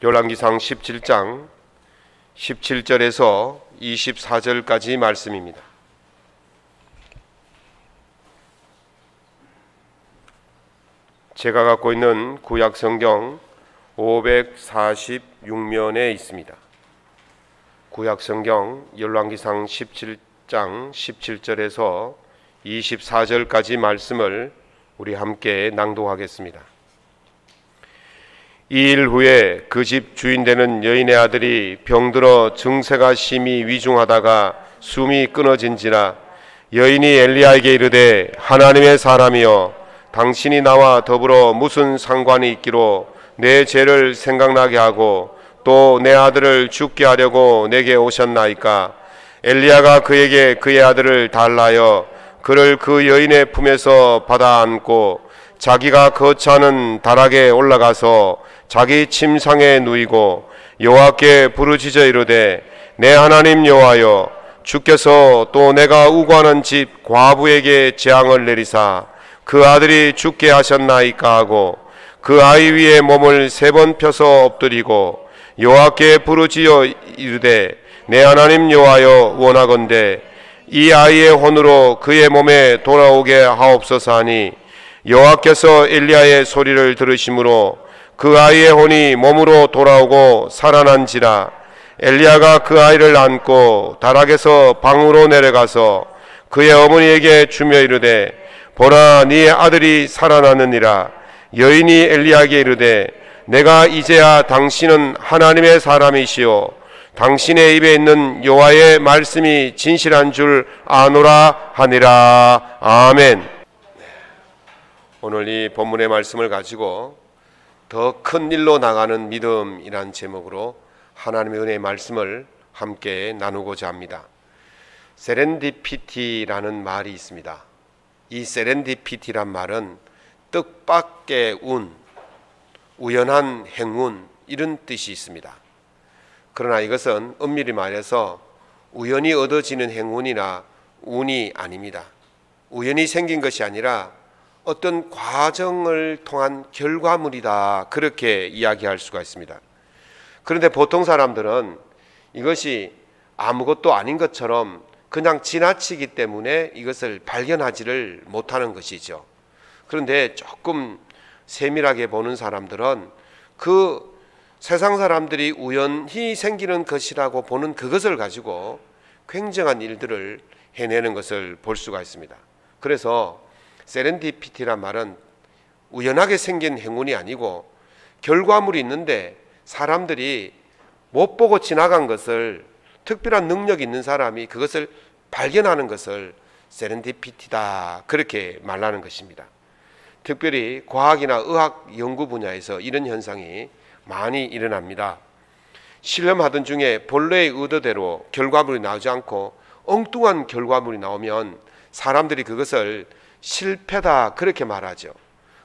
열왕기상 17장 17절에서 24절까지 말씀입니다. 제가 갖고 있는 구약성경 546면에 있습니다. 구약성경 열왕기상 17장 17절에서 24절까지 말씀을 우리 함께 낭독하겠습니다. 이 일 후에 그 집 주인 되는 여인의 아들이 병들어 증세가 심히 위중하다가 숨이 끊어진지라 여인이 엘리야에게 이르되 하나님의 사람이여 당신이 나와 더불어 무슨 상관이 있기로 내 죄를 생각나게 하고 또 내 아들을 죽게 하려고 내게 오셨나이까. 엘리야가 그에게 그의 아들을 달라하여 그를 그 여인의 품에서 받아 안고 자기가 거처하는 다락에 올라가서 자기 침상에 누이고 여호와께 부르짖어 이르되 내 하나님 여호와여 주께서 또 내가 우고하는 집 과부에게 재앙을 내리사 그 아들이 죽게 하셨나이까 하고 그 아이 위에 몸을 3번 펴서 엎드리고 여호와께 부르짖어 이르되 내 하나님 여호와여 원하건대 이 아이의 혼으로 그의 몸에 돌아오게 하옵소서 하니 여호와께서 엘리야의 소리를 들으심으로 그 아이의 혼이 몸으로 돌아오고 살아난지라. 엘리야가 그 아이를 안고 다락에서 방으로 내려가서 그의 어머니에게 주며 이르되 보라 네 아들이 살아났느니라. 여인이 엘리야에게 이르되 내가 이제야 당신은 하나님의 사람이시오 당신의 입에 있는 여호와의 말씀이 진실한 줄 아노라 하니라. 아멘. 오늘 이 본문의 말씀을 가지고 더 큰 일로 나가는 믿음이란 제목으로 하나님의 은혜의 말씀을 함께 나누고자 합니다. 세렌디피티라는 말이 있습니다. 이 세렌디피티란 말은 뜻밖의 운, 우연한 행운 이런 뜻이 있습니다. 그러나 이것은 엄밀히 말해서 우연히 얻어지는 행운이나 운이 아닙니다. 우연히 생긴 것이 아니라 어떤 과정을 통한 결과물이다, 그렇게 이야기할 수가 있습니다. 그런데 보통 사람들은 이것이 아무것도 아닌 것처럼 그냥 지나치기 때문에 이것을 발견하지를 못하는 것이죠. 그런데 조금 세밀하게 보는 사람들은 그 세상 사람들이 우연히 생기는 것이라고 보는 그것을 가지고 굉장한 일들을 해내는 것을 볼 수가 있습니다. 그래서 세렌디피티란 말은 우연하게 생긴 행운이 아니고 결과물이 있는데 사람들이 못 보고 지나간 것을, 특별한 능력이 있는 사람이 그것을 발견하는 것을 세렌디피티다, 그렇게 말하는 것입니다. 특별히 과학이나 의학 연구 분야에서 이런 현상이 많이 일어납니다. 실험하던 중에 본래의 의도대로 결과물이 나오지 않고 엉뚱한 결과물이 나오면 사람들이 그것을 실패다, 그렇게 말하죠.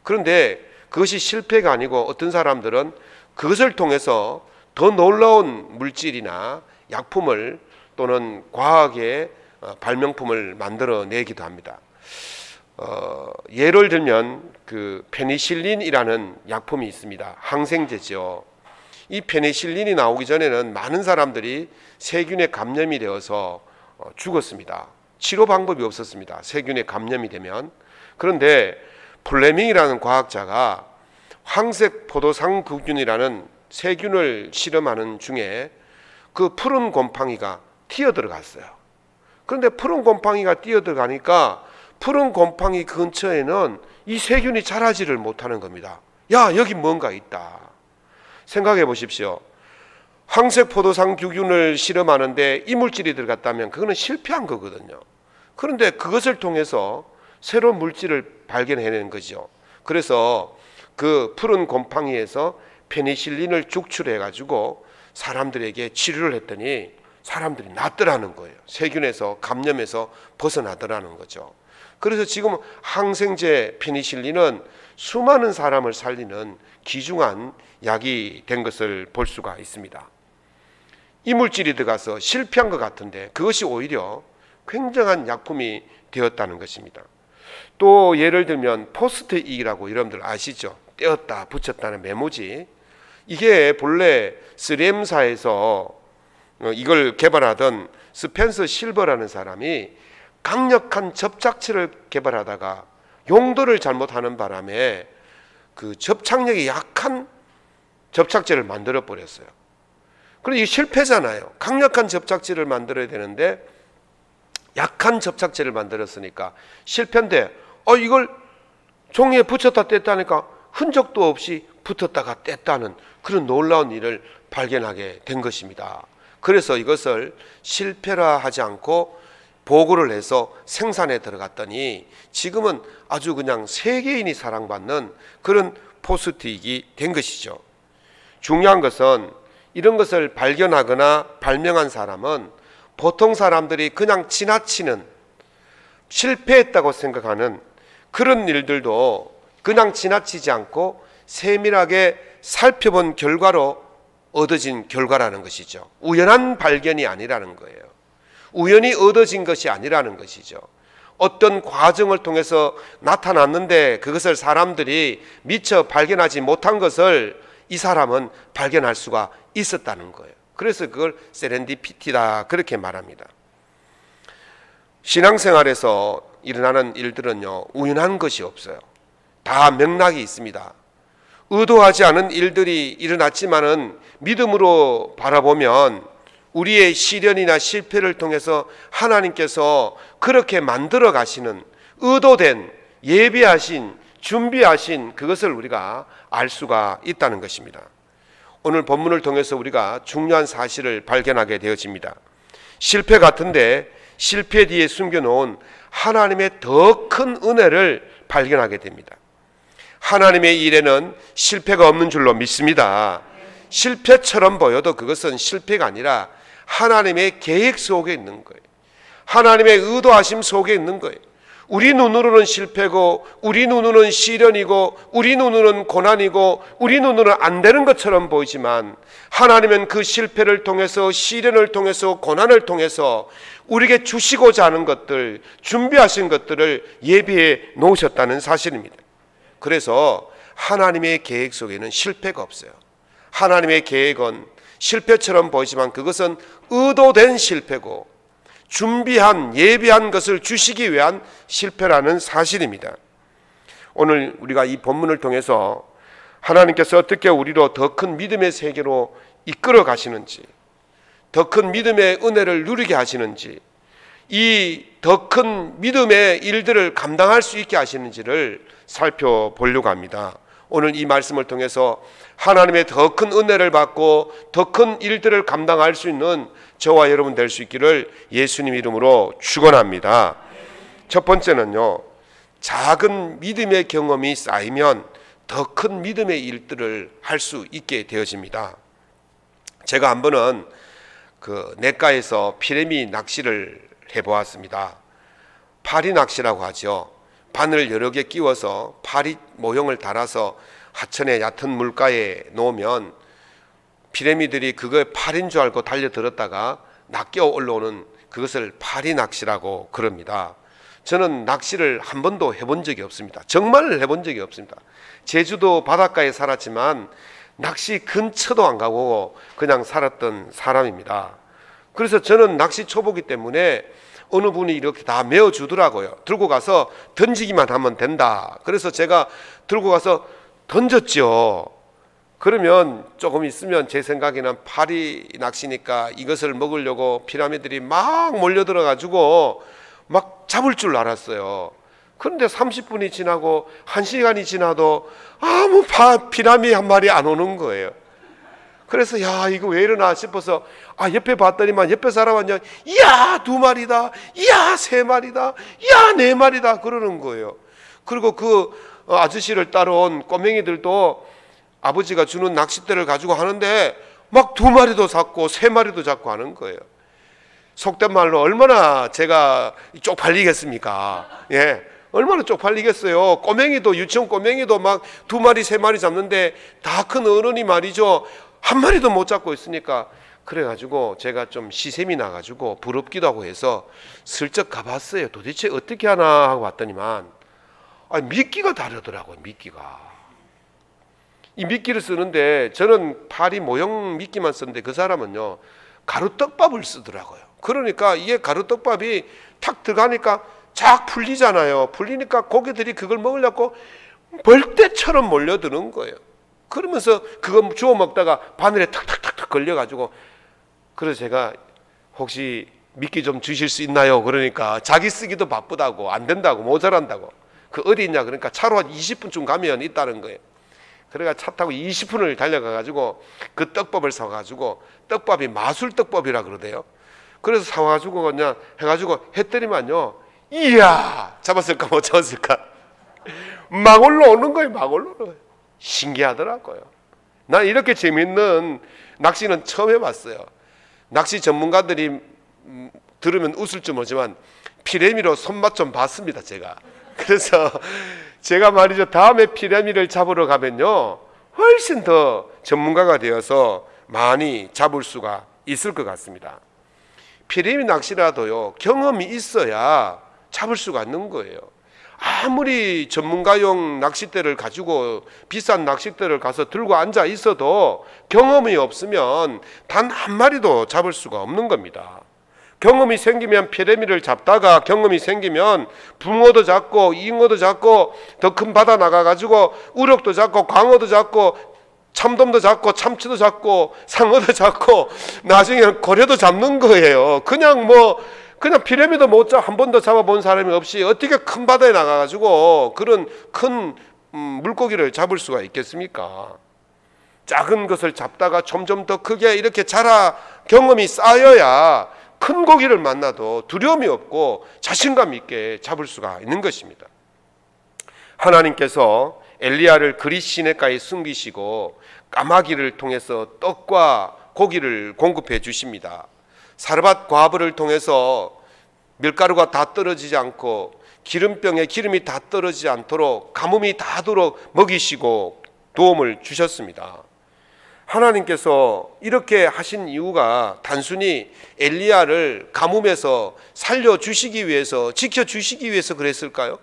그런데 그것이 실패가 아니고 어떤 사람들은 그것을 통해서 더 놀라운 물질이나 약품을 또는 과학의 발명품을 만들어내기도 합니다. 예를 들면 그 페니실린이라는 약품이 있습니다. 항생제죠. 이 페니실린이 나오기 전에는 많은 사람들이 세균에 감염이 되어서 죽었습니다. 치료 방법이 없었습니다. 세균에 감염이 되면. 그런데 플레밍이라는 과학자가 황색 포도상구균이라는 세균을 실험하는 중에 그 푸른 곰팡이가 뛰어들어갔어요. 그런데 푸른 곰팡이가 뛰어들어가니까 푸른 곰팡이 근처에는 이 세균이 자라지를 못하는 겁니다. 야, 여기 뭔가 있다. 생각해 보십시오. 황색 포도상구균을 실험하는데 이물질이 들어갔다면 그거는 실패한 거거든요. 그런데 그것을 통해서 새로운 물질을 발견해낸 거죠. 그래서 그 푸른 곰팡이에서 페니실린을 축출해 가지고 사람들에게 치료를 했더니 사람들이 낫더라는 거예요. 세균에서, 감염에서 벗어나더라는 거죠. 그래서 지금 항생제 페니실린은 수많은 사람을 살리는 귀중한 약이 된 것을 볼 수가 있습니다. 이물질이 들어가서 실패한 것 같은데 그것이 오히려 굉장한 약품이 되었다는 것입니다. 또 예를 들면 포스트잇이라고 여러분들 아시죠? 떼었다 붙였다는 메모지. 이게 본래 3M사에서 이걸 개발하던 스펜서 실버라는 사람이 강력한 접착제를 개발하다가 용도를 잘못하는 바람에 그 접착력이 약한 접착제를 만들어 버렸어요. 그런데 이게 실패잖아요. 강력한 접착제를 만들어야 되는데 약한 접착제를 만들었으니까 실패인데 이걸 종이에 붙였다 뗐다니까 흔적도 없이 붙었다가 뗐다는 그런 놀라운 일을 발견하게 된 것입니다. 그래서 이것을 실패라 하지 않고 보고를 해서 생산에 들어갔더니 지금은 아주 그냥 세계인이 사랑받는 그런 포스트잇이 된 것이죠. 중요한 것은 이런 것을 발견하거나 발명한 사람은 보통 사람들이 그냥 지나치는 실패했다고 생각하는 그런 일들도 그냥 지나치지 않고 세밀하게 살펴본 결과로 얻어진 결과라는 것이죠. 우연한 발견이 아니라는 거예요. 우연히 얻어진 것이 아니라는 것이죠. 어떤 과정을 통해서 나타났는데 그것을 사람들이 미처 발견하지 못한 것을 이 사람은 발견할 수가 있었다는 거예요. 그래서 그걸 세렌디피티다 그렇게 말합니다. 신앙생활에서 일어나는 일들은요, 우연한 것이 없어요. 다 맥락이 있습니다. 의도하지 않은 일들이 일어났지만은 믿음으로 바라보면 우리의 시련이나 실패를 통해서 하나님께서 그렇게 만들어 가시는 의도된 예비하신 준비하신 그것을 우리가 알 수가 있다는 것입니다. 오늘 본문을 통해서 우리가 중요한 사실을 발견하게 되어집니다. 실패 같은데 실패 뒤에 숨겨놓은 하나님의 더 큰 은혜를 발견하게 됩니다. 하나님의 일에는 실패가 없는 줄로 믿습니다. 실패처럼 보여도 그것은 실패가 아니라 하나님의 계획 속에 있는 거예요. 하나님의 의도하심 속에 있는 거예요. 우리 눈으로는 실패고 우리 눈으로는 시련이고 우리 눈으로는 고난이고 우리 눈으로는 안 되는 것처럼 보이지만 하나님은 그 실패를 통해서 시련을 통해서 고난을 통해서 우리에게 주시고자 하는 것들, 준비하신 것들을 예비해 놓으셨다는 사실입니다. 그래서 하나님의 계획 속에는 실패가 없어요. 하나님의 계획은 실패처럼 보이지만 그것은 의도된 실패고 준비한 예비한 것을 주시기 위한 실패라는 사실입니다. 오늘 우리가 이 본문을 통해서 하나님께서 어떻게 우리로 더 큰 믿음의 세계로 이끌어 가시는지, 더 큰 믿음의 은혜를 누리게 하시는지, 이 더 큰 믿음의 일들을 감당할 수 있게 하시는지를 살펴보려고 합니다. 오늘 이 말씀을 통해서 하나님의 더 큰 은혜를 받고 더 큰 일들을 감당할 수 있는 저와 여러분 될 수 있기를 예수님 이름으로 축원합니다. 첫 번째는요, 작은 믿음의 경험이 쌓이면 더 큰 믿음의 일들을 할 수 있게 되어집니다. 제가 한 번은 냇가에서 피레미 낚시를 해보았습니다. 파리 낚시라고 하죠. 바늘 여러 개 끼워서 파리 모형을 달아서 하천의 얕은 물가에 놓으면 피레미들이 그거 파리인 줄 알고 달려들었다가 낚여 올라오는 그것을 파리 낚시라고 그럽니다. 저는 낚시를 한 번도 해본 적이 없습니다. 정말 해본 적이 없습니다. 제주도 바닷가에 살았지만 낚시 근처도 안 가고 그냥 살았던 사람입니다. 그래서 저는 낚시 초보기 때문에 어느 분이 이렇게 다 메어주더라고요. 들고 가서 던지기만 하면 된다. 그래서 제가 들고 가서 던졌죠. 그러면 조금 있으면 제 생각에는 파리 낚시니까 이것을 먹으려고 피라미들이 막 몰려들어 가지고 막 잡을 줄 알았어요. 그런데 30분이 지나고 1시간이 지나도 아무 피라미 한 마리 안 오는 거예요. 그래서 야, 이거 왜 이러나 싶어서 옆에 봤더니만 옆에 사람은 이야 2마리다, 이야 3마리다, 이야 4마리다 그러는 거예요. 그리고 그 아저씨를 따라온 꼬맹이들도 아버지가 주는 낚싯대를 가지고 하는데 막 2마리도 잡고 3마리도 잡고 하는 거예요. 속된 말로 얼마나 제가 쪽팔리겠습니까? 예, 얼마나 쪽팔리겠어요. 꼬맹이도, 유치원 꼬맹이도 막 2마리 3마리 잡는데 다 큰 어른이 말이죠, 한 마리도 못 잡고 있으니까, 그래가지고 제가 좀 시샘이 나가지고 부럽기도 하고 해서 슬쩍 가봤어요. 도대체 어떻게 하나 하고 봤더니만 미끼가 다르더라고요. 미끼가 이 미끼를 쓰는데 저는 파리 모형 미끼만 썼는데 그 사람은요 가루떡밥을 쓰더라고요. 그러니까 이게 가루떡밥이 탁 들어가니까 쫙 풀리잖아요. 풀리니까 고기들이 그걸 먹으려고 벌떼처럼 몰려드는 거예요. 그러면서 그거 주워 먹다가 바늘에 탁탁탁탁 걸려가지고, 그래서 제가 혹시 미끼 좀 주실 수 있나요? 그러니까 자기 쓰기도 바쁘다고, 안 된다고, 모자란다고. 그 어디 있냐 그러니까 차로 한 20분쯤 가면 있다는 거예요. 그래가 차 타고 20분을 달려가가지고 그 떡밥을 사가지고, 떡밥이 마술 떡밥이라 그러대요. 그래서 사와가지고 그냥 해가지고 했더니만요, 이야, 잡았을까 못 잡았을까 막 올라오는 거예요. 막 올라오는. 신기하더라고요. 난 이렇게 재밌는 낚시는 처음 해봤어요. 낚시 전문가들이 들으면 웃을지 모르지만 피레미로 손맛 좀 봤습니다, 제가. 그래서 제가 말이죠, 다음에 피레미를 잡으러 가면요 훨씬 더 전문가가 되어서 많이 잡을 수가 있을 것 같습니다. 피레미 낚시라도요 경험이 있어야 잡을 수가 있는 거예요. 아무리 전문가용 낚싯대를 가지고 비싼 낚싯대를 가서 들고 앉아 있어도 경험이 없으면 단 한 마리도 잡을 수가 없는 겁니다. 경험이 생기면 피레미를 잡다가 경험이 생기면 붕어도 잡고 잉어도 잡고 더 큰 바다 나가가지고 우럭도 잡고 광어도 잡고 참돔도 잡고 참치도 잡고 상어도 잡고 나중에는 고래도 잡는 거예요. 그냥 피레미도 못 잡아 한 번도 잡아본 사람이 없이 어떻게 큰 바다에 나가가지고 그런 큰 물고기를 잡을 수가 있겠습니까? 작은 것을 잡다가 점점 더 크게 이렇게 자라 경험이 쌓여야 큰 고기를 만나도 두려움이 없고 자신감 있게 잡을 수가 있는 것입니다. 하나님께서 엘리야를 그릿 시내가에 숨기시고 까마귀를 통해서 떡과 고기를 공급해 주십니다. 사르밧 과부를 통해서 밀가루가 다 떨어지지 않고 기름병에 기름이 다 떨어지지 않도록 가뭄이 닿도록 먹이시고 도움을 주셨습니다. 하나님께서 이렇게 하신 이유가 단순히 엘리야를 가뭄에서 살려주시기 위해서, 지켜주시기 위해서 그랬을까요?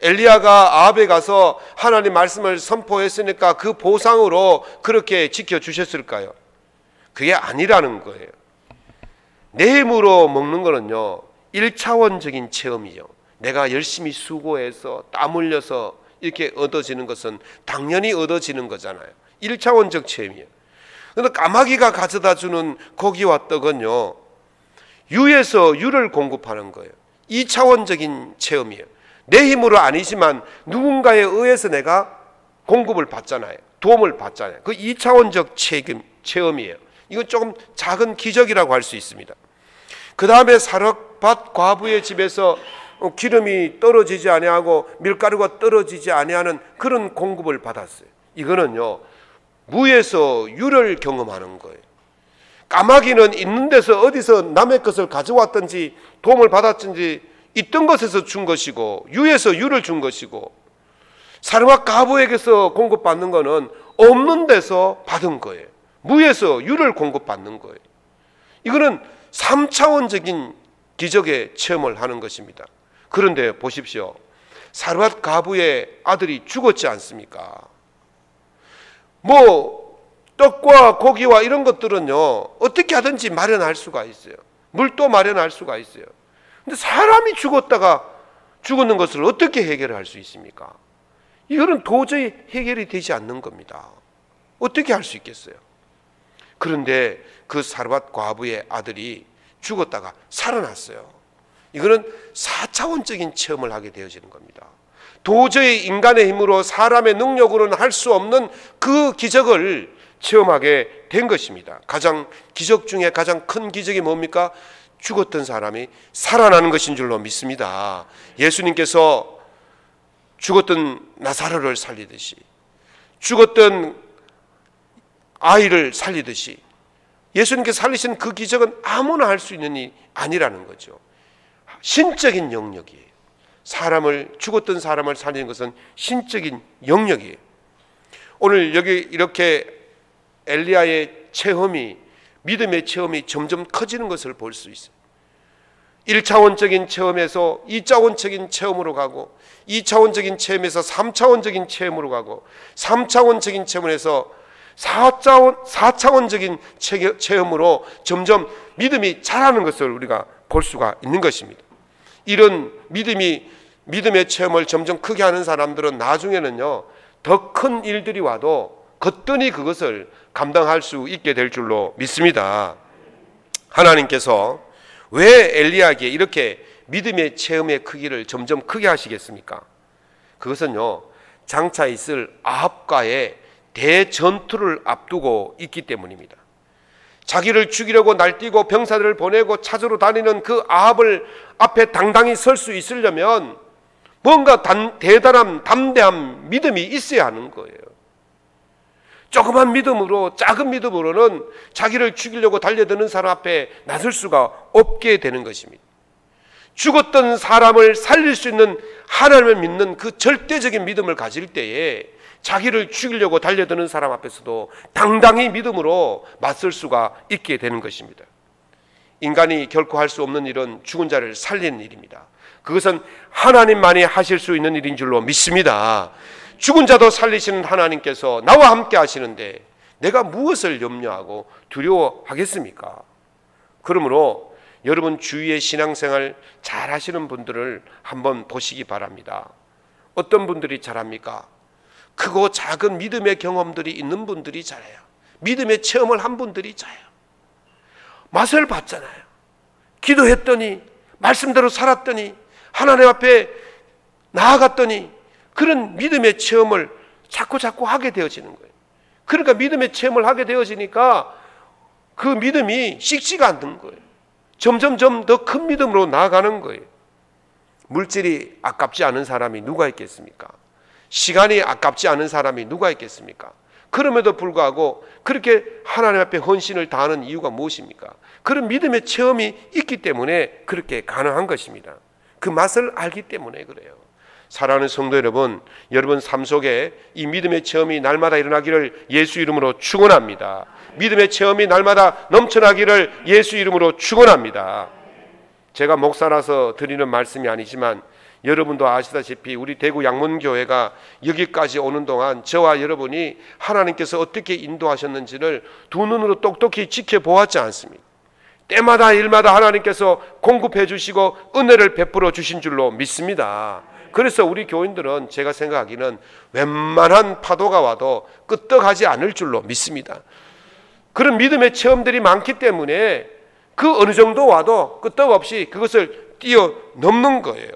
엘리야가 아합에 가서 하나님 말씀을 선포했으니까 그 보상으로 그렇게 지켜주셨을까요? 그게 아니라는 거예요. 내 힘으로 먹는 거는요 1차원적인 체험이죠. 내가 열심히 수고해서 땀 흘려서 이렇게 얻어지는 것은 당연히 얻어지는 거잖아요. 1차원적 체험이에요. 그런데 까마귀가 가져다 주는 고기와 떡은요 유에서 유를 공급하는 거예요. 2차원적인 체험이에요. 내 힘으로 아니지만 누군가에 의해서 내가 공급을 받잖아요. 도움을 받잖아요. 그 2차원적 체험이에요. 이건 조금 작은 기적이라고 할 수 있습니다. 그 다음에 사르밧 과부의 집에서 기름이 떨어지지 아니하고 밀가루가 떨어지지 아니하는 그런 공급을 받았어요. 이거는요 무에서 유를 경험하는 거예요. 까마귀는 있는 데서 어디서 남의 것을 가져왔든지 도움을 받았든지 있던 것에서 준 것이고 유에서 유를 준 것이고, 사르밧 과부에게서 공급받는 것은 없는 데서 받은 거예요. 무에서 유를 공급받는 거예요. 이거는 3차원적인 기적의 체험을 하는 것입니다. 그런데 보십시오. 사르밧 과부의 아들이 죽었지 않습니까? 떡과 고기와 이런 것들은요 어떻게 하든지 마련할 수가 있어요. 물도 마련할 수가 있어요. 근데 사람이 죽었는 것을 어떻게 해결할 수 있습니까? 이거는 도저히 해결이 되지 않는 겁니다. 어떻게 할 수 있겠어요? 그런데 그 사르밧 과부의 아들이 죽었다가 살아났어요. 이거는 4차원적인 체험을 하게 되어지는 겁니다. 도저히 인간의 힘으로 사람의 능력으로는 할 수 없는 그 기적을 체험하게 된 것입니다. 기적 중에 가장 큰 기적이 뭡니까? 죽었던 사람이 살아나는 것인 줄로 믿습니다. 예수님께서 죽었던 나사로를 살리듯이, 죽었던 아이를 살리듯이 예수님께서 살리신 그 기적은 아무나 할 수 있는 일이 아니라는 거죠. 신적인 영역이에요. 죽었던 사람을 살리는 것은 신적인 영역이에요. 오늘 여기 이렇게 엘리야의 체험이, 믿음의 체험이 점점 커지는 것을 볼 수 있어요. 1차원적인 체험에서 2차원적인 체험으로 가고, 2차원적인 체험에서 3차원적인 체험으로 가고, 3차원적인 체험에서 4차원적인 체험으로 점점 믿음이 자라는 것을 우리가 볼 수가 있는 것입니다. 이런 믿음의 체험을 점점 크게 하는 사람들은 나중에는요, 더 큰 일들이 와도 거뜬히 그것을 감당할 수 있게 될 줄로 믿습니다. 하나님께서 왜 엘리야에게 이렇게 믿음의 체험의 크기를 점점 크게 하시겠습니까? 그것은요, 장차 있을 아합과의 대전투를 앞두고 있기 때문입니다. 자기를 죽이려고 날뛰고 병사들을 보내고 찾으러 다니는 그 아합을 앞에 당당히 설 수 있으려면 뭔가 대단한 담대한 믿음이 있어야 하는 거예요. 조그만 믿음으로, 작은 믿음으로는 자기를 죽이려고 달려드는 사람 앞에 나설 수가 없게 되는 것입니다. 죽었던 사람을 살릴 수 있는 하나님을 믿는 그 절대적인 믿음을 가질 때에 자기를 죽이려고 달려드는 사람 앞에서도 당당히 믿음으로 맞설 수가 있게 되는 것입니다. 인간이 결코 할 수 없는 일은 죽은 자를 살리는 일입니다. 그것은 하나님만이 하실 수 있는 일인 줄로 믿습니다. 죽은 자도 살리시는 하나님께서 나와 함께 하시는데 내가 무엇을 염려하고 두려워하겠습니까? 그러므로 여러분 주위의 신앙생활 잘 하시는 분들을 한번 보시기 바랍니다. 어떤 분들이 잘합니까? 크고 작은 믿음의 경험들이 있는 분들이 잘해요. 믿음의 체험을 한 분들이 잘해요. 맛을 봤잖아요. 기도했더니, 말씀대로 살았더니, 하나님 앞에 나아갔더니 그런 믿음의 체험을 자꾸 하게 되어지는 거예요. 그러니까 믿음의 체험을 하게 되어지니까 그 믿음이 식지가 않는 거예요. 점점점 더 큰 믿음으로 나아가는 거예요. 물질이 아깝지 않은 사람이 누가 있겠습니까? 시간이 아깝지 않은 사람이 누가 있겠습니까? 그럼에도 불구하고 그렇게 하나님 앞에 헌신을 다하는 이유가 무엇입니까? 그런 믿음의 체험이 있기 때문에 그렇게 가능한 것입니다. 그 맛을 알기 때문에 그래요. 사랑하는 성도 여러분, 여러분 삶 속에 이 믿음의 체험이 날마다 일어나기를 예수 이름으로 축원합니다. 믿음의 체험이 날마다 넘쳐나기를 예수 이름으로 축원합니다. 제가 목사라서 드리는 말씀이 아니지만 여러분도 아시다시피 우리 대구 양문교회가 여기까지 오는 동안 저와 여러분이 하나님께서 어떻게 인도하셨는지를 두 눈으로 똑똑히 지켜보았지 않습니까? 때마다 일마다 하나님께서 공급해 주시고 은혜를 베풀어 주신 줄로 믿습니다. 그래서 우리 교인들은 제가 생각하기는 웬만한 파도가 와도 끄떡하지 않을 줄로 믿습니다. 그런 믿음의 체험들이 많기 때문에 그 어느 정도 와도 끄떡없이 그것을 뛰어넘는 거예요.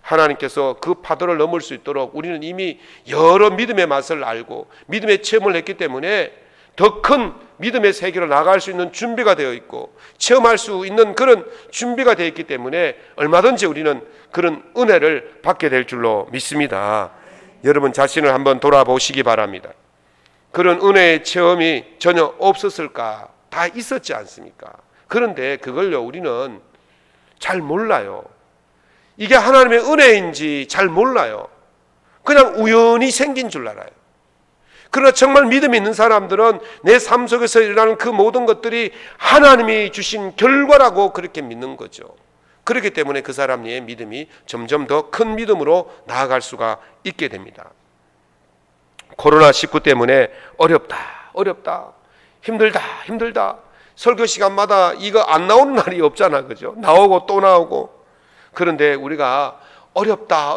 하나님께서 그 파도를 넘을 수 있도록 우리는 이미 여러 믿음의 맛을 알고 믿음의 체험을 했기 때문에 더 큰 믿음의 세계로 나갈 수 있는 준비가 되어 있고 체험할 수 있는 그런 준비가 되어 있기 때문에 얼마든지 우리는 그런 은혜를 받게 될 줄로 믿습니다. 여러분 자신을 한번 돌아보시기 바랍니다. 그런 은혜의 체험이 전혀 없었을까? 다 있었지 않습니까? 그런데 그걸요 우리는 잘 몰라요. 이게 하나님의 은혜인지 잘 몰라요. 그냥 우연히 생긴 줄 알아요. 그러나 정말 믿음이 있는 사람들은 내 삶 속에서 일어나는 그 모든 것들이 하나님이 주신 결과라고 그렇게 믿는 거죠. 그렇기 때문에 그 사람의 믿음이 점점 더 큰 믿음으로 나아갈 수가 있게 됩니다. 코로나19 때문에 어렵다, 힘들다. 설교 시간마다 이거 안 나오는 날이 없잖아, 그죠? 나오고 또 나오고. 그런데 우리가 어렵다,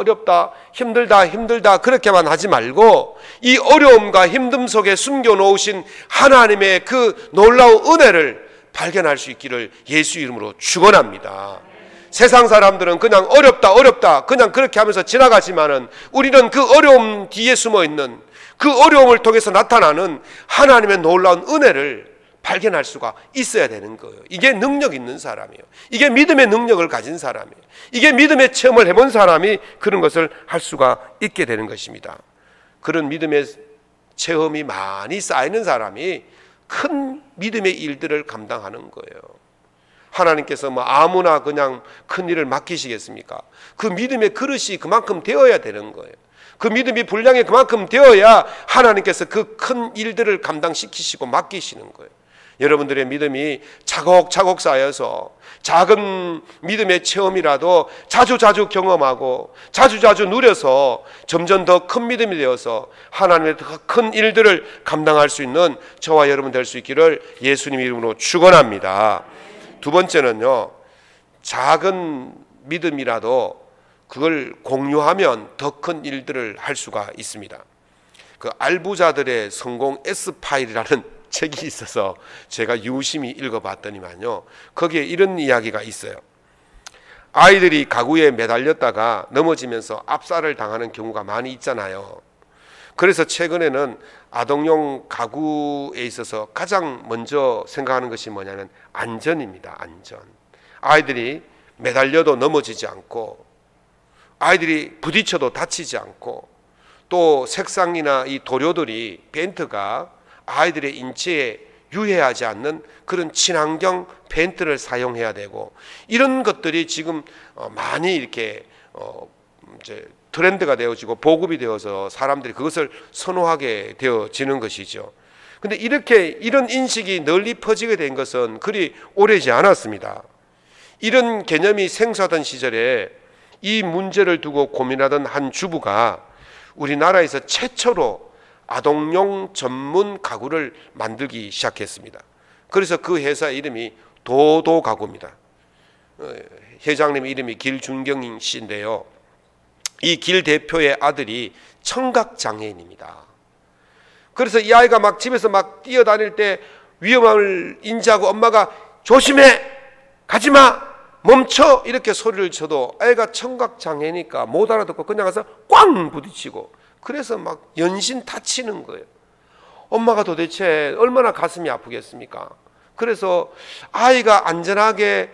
힘들다 그렇게만 하지 말고 이 어려움과 힘듦 속에 숨겨놓으신 하나님의 그 놀라운 은혜를 발견할 수 있기를 예수 이름으로 축원합니다. 세상 사람들은 그냥 어렵다 그냥 그렇게 하면서 지나가지만은 우리는 그 어려움 뒤에 숨어있는 그 어려움을 통해서 나타나는 하나님의 놀라운 은혜를 발견할 수가 있어야 되는 거예요. 이게 능력 있는 사람이에요. 이게 믿음의 능력을 가진 사람이에요. 이게 믿음의 체험을 해본 사람이 그런 것을 할 수가 있게 되는 것입니다. 그런 믿음의 체험이 많이 쌓이는 사람이 큰 믿음의 일들을 감당하는 거예요. 하나님께서 뭐 아무나 그냥 큰 일을 맡기시겠습니까? 그 믿음의 그릇이 그만큼 되어야 되는 거예요. 그 믿음이 분량이 그만큼 되어야 하나님께서 그 큰 일들을 감당시키시고 맡기시는 거예요. 여러분들의 믿음이 차곡차곡 쌓여서 작은 믿음의 체험이라도 자주자주 경험하고 자주자주 누려서 점점 더 큰 믿음이 되어서 하나님의 더 큰 일들을 감당할 수 있는 저와 여러분 될 수 있기를 예수님 이름으로 축원합니다. 두 번째는요, 작은 믿음이라도 그걸 공유하면 더 큰 일들을 할 수가 있습니다. 그 알부자들의 성공 S파일이라는 책이 있어서 제가 유심히 읽어봤더니만요, 거기에 이런 이야기가 있어요. 아이들이 가구에 매달렸다가 넘어지면서 압살을 당하는 경우가 많이 있잖아요. 그래서 최근에는 아동용 가구에 있어서 가장 먼저 생각하는 것이 뭐냐면 안전입니다. 안전. 아이들이 매달려도 넘어지지 않고, 아이들이 부딪혀도 다치지 않고, 또 색상이나 이 도료들이 페인트가 아이들의 인체에 유해하지 않는 그런 친환경 페인트를 사용해야 되고, 이런 것들이 지금 많이 이렇게 이제 트렌드가 되어지고 보급이 되어서 사람들이 그것을 선호하게 되어지는 것이죠. 근데 이런 인식이 널리 퍼지게 된 것은 그리 오래지 않았습니다. 이런 개념이 생소하던 시절에 이 문제를 두고 고민하던 한 주부가 우리나라에서 최초로 아동용 전문 가구를 만들기 시작했습니다. 그래서 그 회사 이름이 도도 가구입니다. 회장님 이름이 길준경 씨인데요, 이 길 대표의 아들이 청각장애인입니다. 그래서 이 아이가 막 집에서 막 뛰어다닐 때 위험을 인지하고 엄마가 조심해, 가지마, 멈춰 이렇게 소리를 쳐도 아이가 청각장애니까 못 알아듣고 그냥 가서 꽝 부딪히고, 그래서 막 연신 다치는 거예요. 엄마가 도대체 얼마나 가슴이 아프겠습니까? 그래서 아이가 안전하게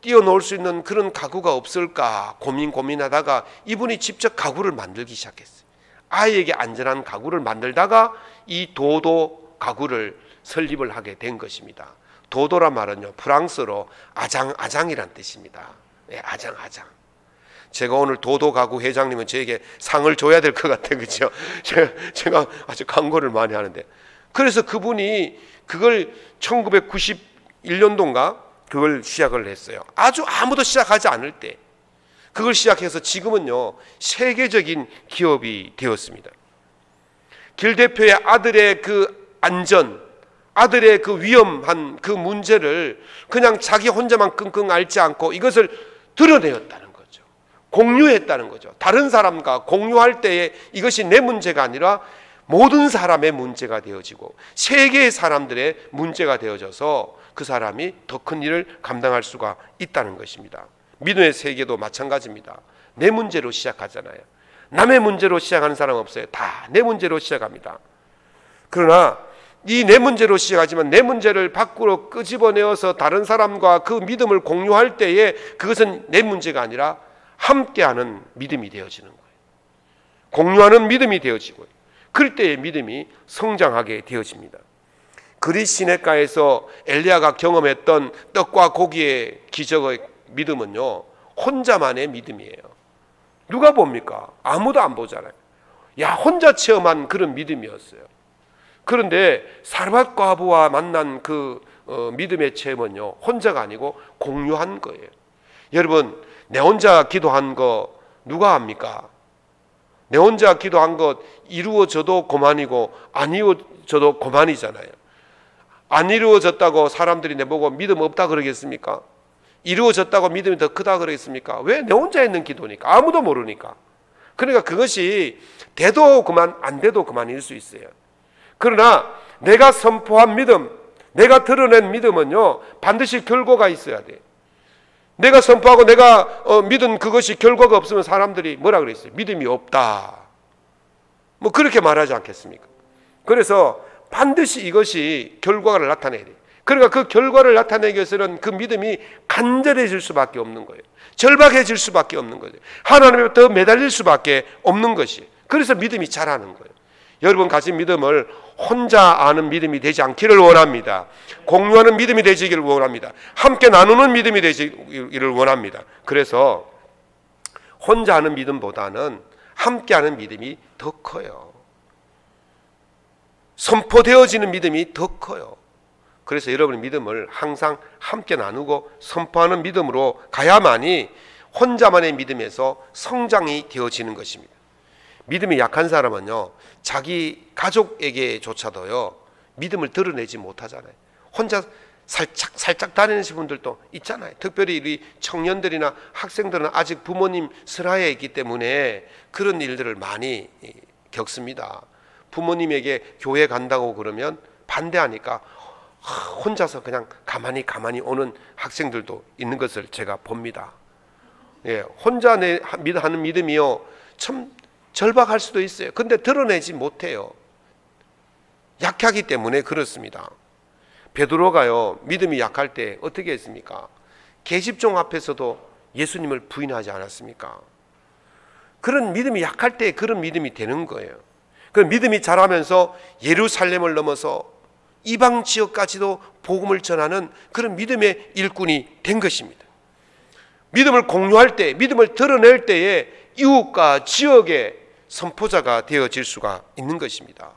뛰어놀 수 있는 그런 가구가 없을까 고민하다가 이분이 직접 가구를 만들기 시작했어요. 아이에게 안전한 가구를 만들다가 이 도도 가구를 설립을 하게 된 것입니다. 도도란 말은요, 프랑스어로 아장이란 뜻입니다. 네, 아장. 제가 오늘 도도 가구 회장님은 저에게 상을 줘야 될 것 같아요. 그렇죠? 제가 아주 광고를 많이 하는데, 그래서 그분이 그걸 1991년도인가 그걸 시작을 했어요. 아주 아무도 시작하지 않을 때 그걸 시작해서 지금은요 세계적인 기업이 되었습니다. 길 대표의 아들의 그 안전, 아들의 그 위험한 그 문제를 그냥 자기 혼자만 끙끙 앓지 않고 이것을 드러내었다는 거죠. 공유했다는 거죠. 다른 사람과 공유할 때에 이것이 내 문제가 아니라 모든 사람의 문제가 되어지고 세계의 사람들의 문제가 되어져서 그 사람이 더 큰 일을 감당할 수가 있다는 것입니다. 믿음의 세계도 마찬가지입니다. 내 문제로 시작하잖아요. 남의 문제로 시작하는 사람 없어요. 다 내 문제로 시작합니다. 그러나 이 내 문제로 시작하지만 내 문제를 밖으로 끄집어내어서 다른 사람과 그 믿음을 공유할 때에 그것은 내 문제가 아니라 함께하는 믿음이 되어지는 거예요. 공유하는 믿음이 되어지고요. 그럴 때의 믿음이 성장하게 되어집니다. 그리스 시내가에서 엘리야가 경험했던 떡과 고기의 기적의 믿음은요, 혼자만의 믿음이에요. 누가 봅니까? 아무도 안 보잖아요. 혼자 체험한 그런 믿음이었어요. 그런데 사르밧 과부와 만난 그 믿음의 체험은요, 혼자가 아니고 공유한 거예요. 여러분, 내 혼자 기도한 거 누가 합니까? 내 혼자 기도한 것 이루어져도 고만이고 안 이루어져도 고만이잖아요. 안 이루어졌다고 사람들이 내보고 믿음 없다 그러겠습니까? 이루어졌다고 믿음이 더 크다 그러겠습니까? 왜? 내 혼자 있는 기도니까. 아무도 모르니까. 그러니까 그것이 돼도 그만, 안 돼도 그만일 수 있어요. 그러나 내가 선포한 믿음, 내가 드러낸 믿음은요, 반드시 결과가 있어야 돼. 내가 선포하고 내가 믿은 그것이 결과가 없으면 사람들이 뭐라 그랬어요? 믿음이 없다. 뭐 그렇게 말하지 않겠습니까? 그래서 반드시 이것이 결과를 나타내야 돼요. 그러니까 그 결과를 나타내기 위해서는 그 믿음이 간절해질 수밖에 없는 거예요. 절박해질 수밖에 없는 거예요. 하나님에 더 매달릴 수밖에 없는 것이. 그래서 믿음이 자라는 거예요. 여러분 가진 믿음을 혼자 아는 믿음이 되지 않기를 원합니다. 공유하는 믿음이 되시기를 원합니다. 함께 나누는 믿음이 되시기를 원합니다. 그래서 혼자 하는 믿음보다는 함께 하는 믿음이 더 커요. 선포되어지는 믿음이 더 커요. 그래서 여러분의 믿음을 항상 함께 나누고 선포하는 믿음으로 가야만이 혼자만의 믿음에서 성장이 되어지는 것입니다. 믿음이 약한 사람은요, 자기 가족에게조차도요 믿음을 드러내지 못하잖아요. 혼자 살짝 다니는 분들도 있잖아요. 특별히 우리 청년들이나 학생들은 아직 부모님 슬하에 있기 때문에 그런 일들을 많이 겪습니다. 부모님에게 교회 간다고 그러면 반대하니까 혼자서 그냥 가만히 오는 학생들도 있는 것을 제가 봅니다. 예, 혼자 하는 믿음이요 참 절박할 수도 있어요. 근데 드러내지 못해요. 약하기 때문에 그렇습니다. 베드로가요 믿음이 약할 때 어떻게 했습니까? 계집종 앞에서도 예수님을 부인하지 않았습니까? 그런 믿음이 약할 때 그런 믿음이 되는 거예요. 그 믿음이 자라면서 예루살렘을 넘어서 이방 지역까지도 복음을 전하는 그런 믿음의 일꾼이 된 것입니다. 믿음을 공유할 때, 믿음을 드러낼 때에 이웃과 지역의 선포자가 되어질 수가 있는 것입니다.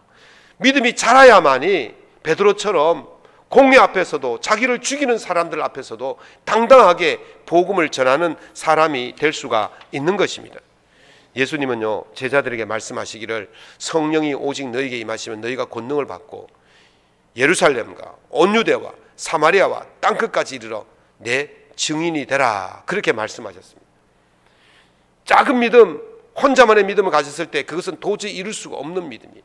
믿음이 자라야만이 베드로처럼 공회 앞에서도 자기를 죽이는 사람들 앞에서도 당당하게 복음을 전하는 사람이 될 수가 있는 것입니다. 예수님은요 제자들에게 말씀하시기를 성령이 오직 너희에게 임하시면 너희가 권능을 받고 예루살렘과 온 유대와 사마리아와 땅끝까지 이르러 내 증인이 되라, 그렇게 말씀하셨습니다. 작은 믿음, 혼자만의 믿음을 가졌을 때 그것은 도저히 이룰 수가 없는 믿음이에요.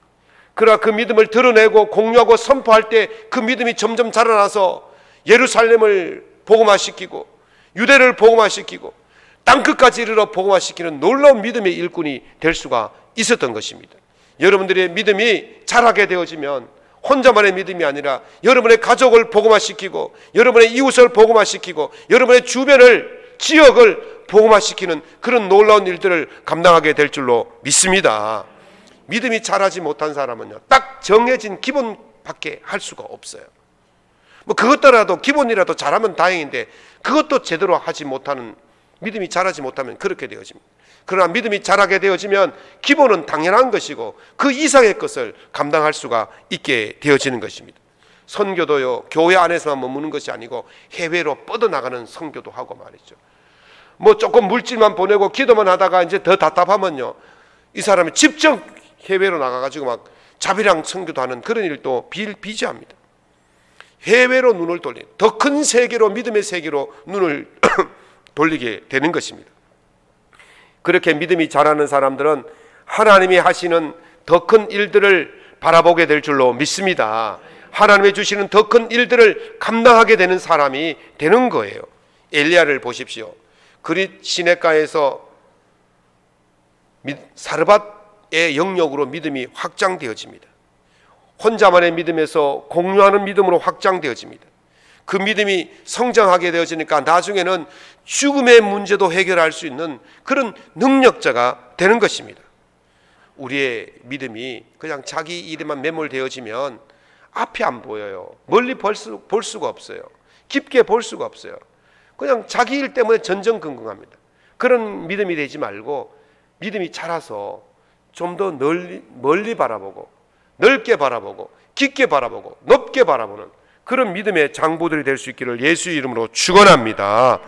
그러나 그 믿음을 드러내고 공유하고 선포할 때 그 믿음이 점점 자라나서 예루살렘을 복음화시키고 유대를 복음화시키고 땅끝까지 이르러 복음화시키는 놀라운 믿음의 일꾼이 될 수가 있었던 것입니다. 여러분들의 믿음이 자라게 되어지면 혼자만의 믿음이 아니라 여러분의 가족을 복음화시키고 여러분의 이웃을 복음화시키고 여러분의 주변을 지역을 복음화시키는 그런 놀라운 일들을 감당하게 될 줄로 믿습니다. 믿음이 자라지 못한 사람은요 딱 정해진 기본밖에 할 수가 없어요. 뭐 그것더라도 기본이라도 잘하면 다행인데 그것도 제대로 하지 못하는, 믿음이 자라지 못하면 그렇게 되어집니다. 그러나 믿음이 자라게 되어지면 기본은 당연한 것이고 그 이상의 것을 감당할 수가 있게 되어지는 것입니다. 선교도요 교회 안에서만 머무는 것이 아니고 해외로 뻗어나가는 선교도 하고 말이죠. 뭐 조금 물질만 보내고 기도만 하다가 이제 더 답답하면요 이 사람이 직접 해외로 나가가지고 막 자비랑 선교도 하는 그런 일도 비일비재합니다. 해외로 눈을 돌리는, 더 큰 세계로, 믿음의 세계로 눈을 돌리게 되는 것입니다. 그렇게 믿음이 자라는 사람들은 하나님이 하시는 더 큰 일들을 바라보게 될 줄로 믿습니다. 하나님이 주시는 더 큰 일들을 감당하게 되는 사람이 되는 거예요. 엘리야를 보십시오. 그릿 시내가에서 사르밧의 영역으로 믿음이 확장되어집니다. 혼자만의 믿음에서 공유하는 믿음으로 확장되어집니다. 그 믿음이 성장하게 되어지니까 나중에는 죽음의 문제도 해결할 수 있는 그런 능력자가 되는 것입니다. 우리의 믿음이 그냥 자기 일에만 매몰되어지면 앞이 안 보여요. 멀리 볼 수가 없어요. 깊게 볼 수가 없어요. 그냥 자기 일 때문에 전전긍긍합니다. 그런 믿음이 되지 말고 믿음이 자라서 좀 더 멀리 바라보고 넓게 바라보고 깊게 바라보고 높게 바라보는 그런 믿음의 장부들이 될 수 있기를 예수 이름으로 축원합니다.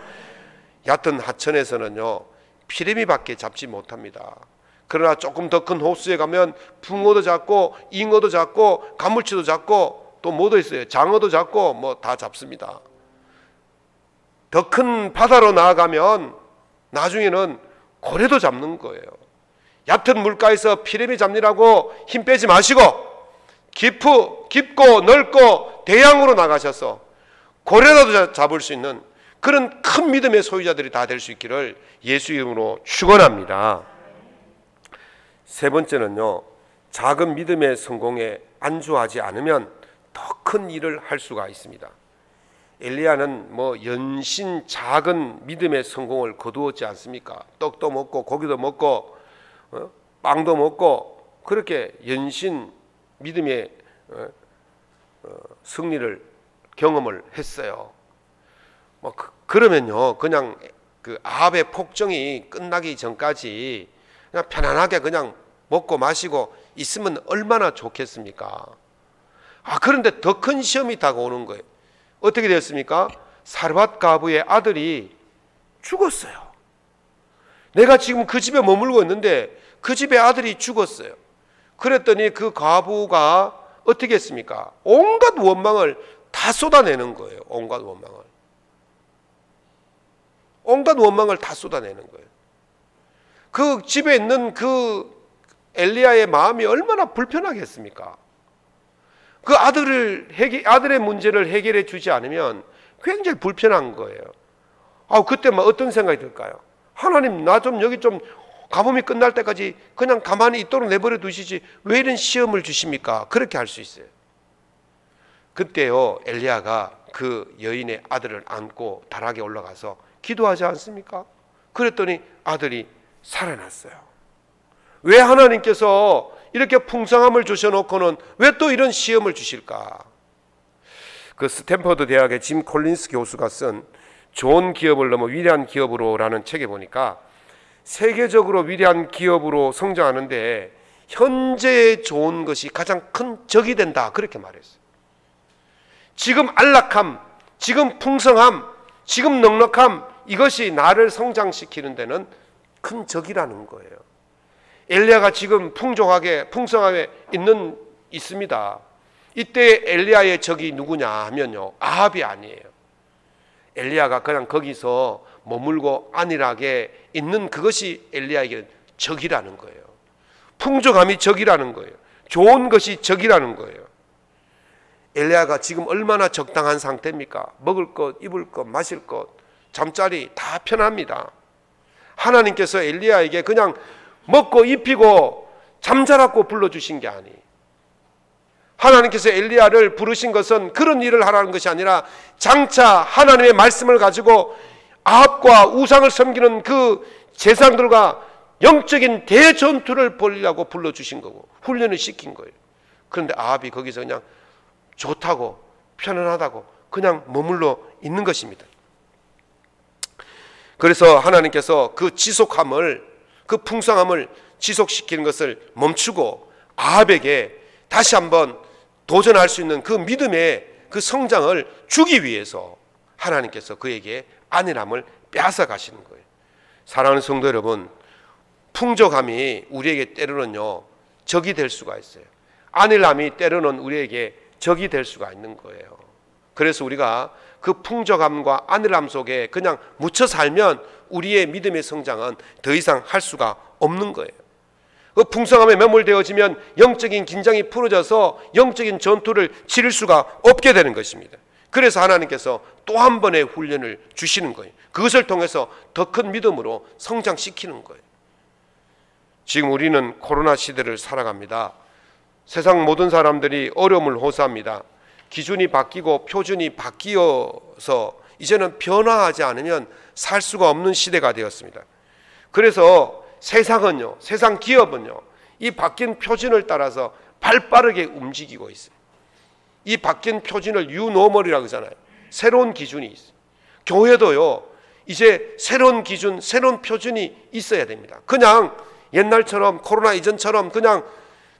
얕은 하천에서는요 피레미밖에 잡지 못합니다. 그러나 조금 더 큰 호수에 가면 붕어도 잡고 잉어도 잡고 가물치도 잡고 또 뭐도 있어요. 장어도 잡고 뭐 다 잡습니다. 더 큰 바다로 나아가면 나중에는 고래도 잡는 거예요. 얕은 물가에서 피레미 잡느라고 힘 빼지 마시고 깊고 넓고 대양으로 나가셔서 고래라도 잡을 수 있는 그런 큰 믿음의 소유자들이 다 될 수 있기를 예수 이름으로 축원합니다. 세 번째는요, 작은 믿음의 성공에 안주하지 않으면 더 큰 일을 할 수가 있습니다. 엘리야는 뭐 연신 작은 믿음의 성공을 거두었지 않습니까? 떡도 먹고 고기도 먹고 빵도 먹고 그렇게 연신 믿음의 승리를 경험을 했어요. 뭐 그러면요 그냥 그 아합의 폭정이 끝나기 전까지 그냥 편안하게 그냥 먹고 마시고 있으면 얼마나 좋겠습니까? 그런데 더 큰 시험이 다가오는 거예요. 어떻게 되었습니까? 사르밧 가부의 아들이 죽었어요. 내가 지금 그 집에 머물고 있는데 그 집의 아들이 죽었어요. 그랬더니 그 과부가 어떻게 했습니까? 온갖 원망을 다 쏟아내는 거예요. 온갖 원망을 다 쏟아내는 거예요. 그 집에 있는 그 엘리야의 마음이 얼마나 불편하겠습니까? 그 아들의 문제를 해결해 주지 않으면 굉장히 불편한 거예요. 그때 어떤 생각이 들까요? 하나님, 나 좀 여기 좀 가뭄이 끝날 때까지 그냥 가만히 있도록 내버려 두시지 왜 이런 시험을 주십니까? 그렇게 할 수 있어요. 그때요, 엘리야가 그 여인의 아들을 안고 다락에 올라가서 기도하지 않습니까? 그랬더니 아들이 살아났어요. 왜 하나님께서 이렇게 풍성함을 주셔놓고는 왜 또 이런 시험을 주실까? 그 스탠퍼드 대학의 짐 콜린스 교수가 쓴 좋은 기업을 넘어 위대한 기업으로라는 책에 보니까 세계적으로 위대한 기업으로 성장하는데 현재의 좋은 것이 가장 큰 적이 된다, 그렇게 말했어요. 지금 안락함, 지금 풍성함, 지금 넉넉함, 이것이 나를 성장시키는 데는 큰 적이라는 거예요. 엘리야가 지금 풍성하게 있습니다. 이때 엘리야의 적이 누구냐 하면요, 아합이 아니에요. 엘리야가 그냥 거기서 머물고 안일하게 있는 그것이 엘리야에게는 적이라는 거예요. 풍족함이 적이라는 거예요. 좋은 것이 적이라는 거예요. 엘리야가 지금 얼마나 적당한 상태입니까? 먹을 것, 입을 것, 마실 것, 잠자리 다 편합니다. 하나님께서 엘리야에게 그냥 먹고 입히고 잠자라고 불러주신 게 아니에요. 하나님께서 엘리야를 부르신 것은 그런 일을 하라는 것이 아니라 장차 하나님의 말씀을 가지고 아합과 우상을 섬기는 그 제사장들과 영적인 대전투를 벌이려고 불러주신 거고 훈련을 시킨 거예요. 그런데 아합이 거기서 그냥 좋다고 편안하다고 그냥 머물러 있는 것입니다. 그래서 하나님께서 그 지속함을, 그 풍성함을 지속시키는 것을 멈추고 아합에게 다시 한번 도전할 수 있는 그 믿음의 그 성장을 주기 위해서 하나님께서 그에게 안일함을 빼앗아 가시는 거예요. 사랑하는 성도 여러분, 풍족함이 우리에게 때로는요 적이 될 수가 있어요. 안일함이 때로는 우리에게 적이 될 수가 있는 거예요. 그래서 우리가 그 풍족함과 안일함 속에 그냥 묻혀 살면 우리의 믿음의 성장은 더 이상 할 수가 없는 거예요. 그 풍성함에 매몰되어지면 영적인 긴장이 풀어져서 영적인 전투를 치를 수가 없게 되는 것입니다. 그래서 하나님께서 또 한 번의 훈련을 주시는 거예요. 그것을 통해서 더 큰 믿음으로 성장시키는 거예요. 지금 우리는 코로나 시대를 살아갑니다. 세상 모든 사람들이 어려움을 호소합니다. 기준이 바뀌고 표준이 바뀌어서 이제는 변화하지 않으면 살 수가 없는 시대가 되었습니다. 그래서 세상 기업은요, 이 바뀐 표준을 따라서 발빠르게 움직이고 있어요. 이 바뀐 표준을 뉴노멀이라고 하잖아요. 새로운 기준이 있어요. 교회도요, 이제 새로운 기준, 새로운 표준이 있어야 됩니다. 그냥 옛날처럼 코로나 이전처럼 그냥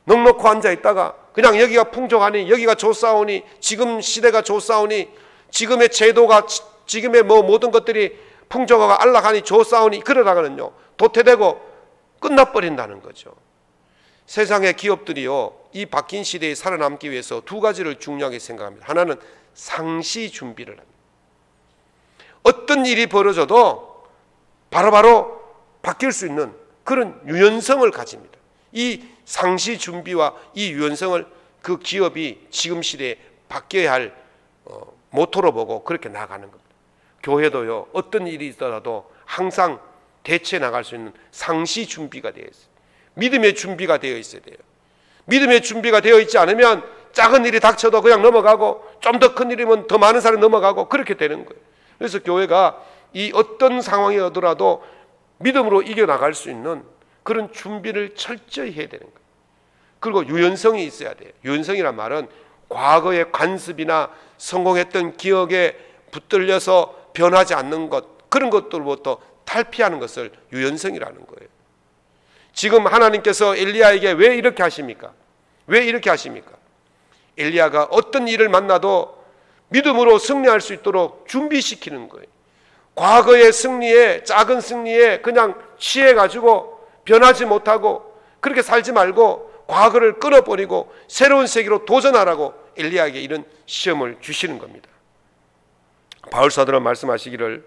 넉넉히 앉아 있다가 그냥 여기가 풍족하니 여기가 좋사오니 지금 시대가 좋사오니 지금의 제도가 지금의 모든 것들이 풍족하고 안락하니 좋사오니 그러다가는요 도태되고 끝나버린다는 거죠. 세상의 기업들이요 이 바뀐 시대에 살아남기 위해서 두 가지를 중요하게 생각합니다. 하나는 상시 준비를 합니다. 어떤 일이 벌어져도 바로바로 바뀔 수 있는 그런 유연성을 가집니다. 이 상시 준비와 이 유연성을 그 기업이 지금 시대에 바뀌어야 할 모토로 보고 그렇게 나아가는 겁니다. 교회도요 어떤 일이 있더라도 항상 대처해 나갈 수 있는 상시 준비가 되어 있어요. 믿음의 준비가 되어 있어야 돼요. 믿음의 준비가 되어 있지 않으면 작은 일이 닥쳐도 그냥 넘어가고 좀 더 큰 일이면 더 많은 사람이 넘어가고 그렇게 되는 거예요. 그래서 교회가 이 어떤 상황이 오더라도 믿음으로 이겨나갈 수 있는 그런 준비를 철저히 해야 되는 거예요. 그리고 유연성이 있어야 돼요. 유연성이란 말은 과거의 관습이나 성공했던 기억에 붙들려서 변하지 않는 것, 그런 것들부터 탈피하는 것을 유연성이라는 거예요. 지금 하나님께서 엘리야에게 왜 이렇게 하십니까? 왜 이렇게 하십니까? 엘리야가 어떤 일을 만나도 믿음으로 승리할 수 있도록 준비시키는 거예요. 과거의 승리에, 작은 승리에 그냥 취해가지고 변하지 못하고 그렇게 살지 말고 과거를 끊어버리고 새로운 세계로 도전하라고 엘리야에게 이런 시험을 주시는 겁니다. 바울 사도는 말씀하시기를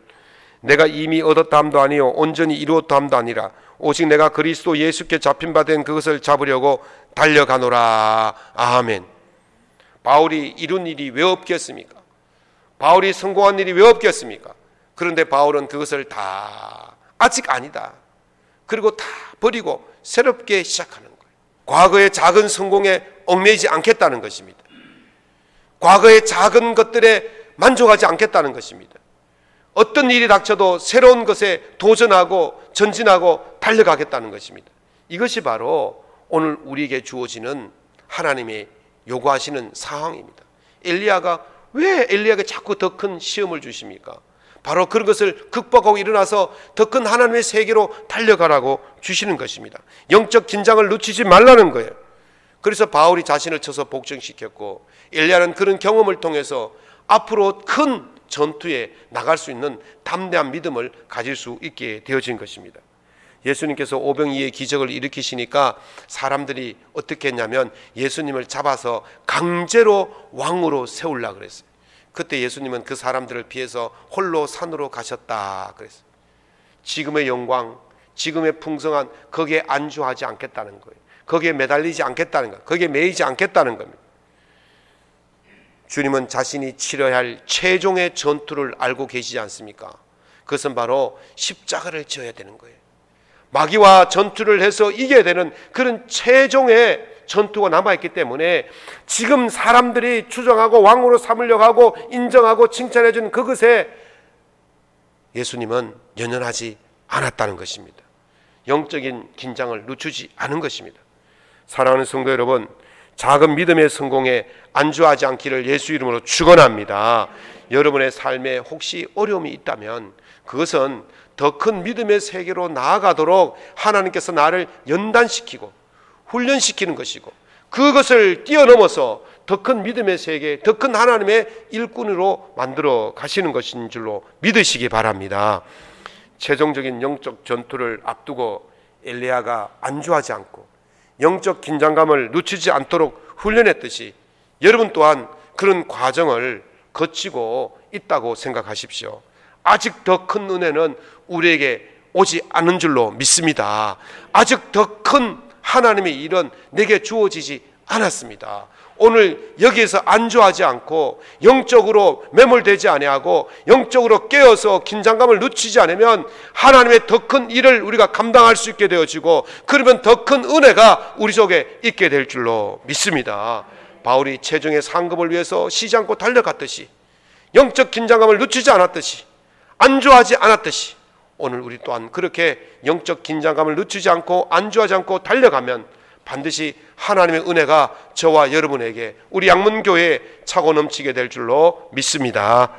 내가 이미 얻었다 함도 아니요 온전히 이루었다 함도 아니라 오직 내가 그리스도 예수께 잡힌 바 된 그것을 잡으려고 달려가노라. 아멘. 바울이 이룬 일이 왜 없겠습니까? 바울이 성공한 일이 왜 없겠습니까? 그런데 바울은 그것을 다 아직 아니다, 그리고 다 버리고 새롭게 시작하는 거예요. 과거의 작은 성공에 얽매이지 않겠다는 것입니다. 과거의 작은 것들에 만족하지 않겠다는 것입니다. 어떤 일이 닥쳐도 새로운 것에 도전하고 전진하고 달려가겠다는 것입니다. 이것이 바로 오늘 우리에게 주어지는 하나님의 요구하시는 상황입니다. 엘리야가 왜 엘리야에게 자꾸 더 큰 시험을 주십니까? 바로 그런 것을 극복하고 일어나서 더 큰 하나님의 세계로 달려가라고 주시는 것입니다. 영적 긴장을 늦추지 말라는 거예요. 그래서 바울이 자신을 쳐서 복종시켰고 엘리야는 그런 경험을 통해서 앞으로 큰 전투에 나갈 수 있는 담대한 믿음을 가질 수 있게 되어진 것입니다. 예수님께서 오병이의 기적을 일으키시니까 사람들이 어떻게 했냐면 예수님을 잡아서 강제로 왕으로 세우려고 그랬어요. 그때 예수님은 그 사람들을 피해서 홀로 산으로 가셨다 그랬어요. 지금의 영광, 지금의 풍성한 거기에 안주하지 않겠다는 거예요. 거기에 매달리지 않겠다는 거예요. 거기에 매이지 않겠다는 겁니다. 주님은 자신이 치러야 할 최종의 전투를 알고 계시지 않습니까? 그것은 바로 십자가를 져야 되는 거예요. 마귀와 전투를 해서 이겨야 되는 그런 최종의 전투가 남아있기 때문에 지금 사람들이 추정하고 왕으로 삼으려고 하고 인정하고 칭찬해 준 그것에 예수님은 연연하지 않았다는 것입니다. 영적인 긴장을 늦추지 않은 것입니다. 사랑하는 성도 여러분, 작은 믿음의 성공에 안주하지 않기를 예수 이름으로 축원합니다. 여러분의 삶에 혹시 어려움이 있다면 그것은 더 큰 믿음의 세계로 나아가도록 하나님께서 나를 연단시키고 훈련시키는 것이고 그것을 뛰어넘어서 더 큰 믿음의 세계, 더 큰 하나님의 일꾼으로 만들어 가시는 것인 줄로 믿으시기 바랍니다. 최종적인 영적 전투를 앞두고 엘리야가 안주하지 않고 영적 긴장감을 늦추지 않도록 훈련했듯이 여러분 또한 그런 과정을 거치고 있다고 생각하십시오. 아직 더 큰 은혜는 우리에게 오지 않은 줄로 믿습니다. 아직 더 큰 하나님의 일은 내게 주어지지 않았습니다. 오늘 여기에서 안주하지 않고 영적으로 매몰되지 아니하고 영적으로 깨어서 긴장감을 늦추지 않으면 하나님의 더 큰 일을 우리가 감당할 수 있게 되어지고 그러면 더 큰 은혜가 우리 속에 있게 될 줄로 믿습니다. 바울이 최종의 상급을 위해서 쉬지 않고 달려갔듯이 영적 긴장감을 늦추지 않았듯이 안주하지 않았듯이 오늘 우리 또한 그렇게 영적 긴장감을 늦추지 않고 안주하지 않고 달려가면 반드시 하나님의 은혜가 저와 여러분에게 우리 양문교회에 차고 넘치게 될 줄로 믿습니다.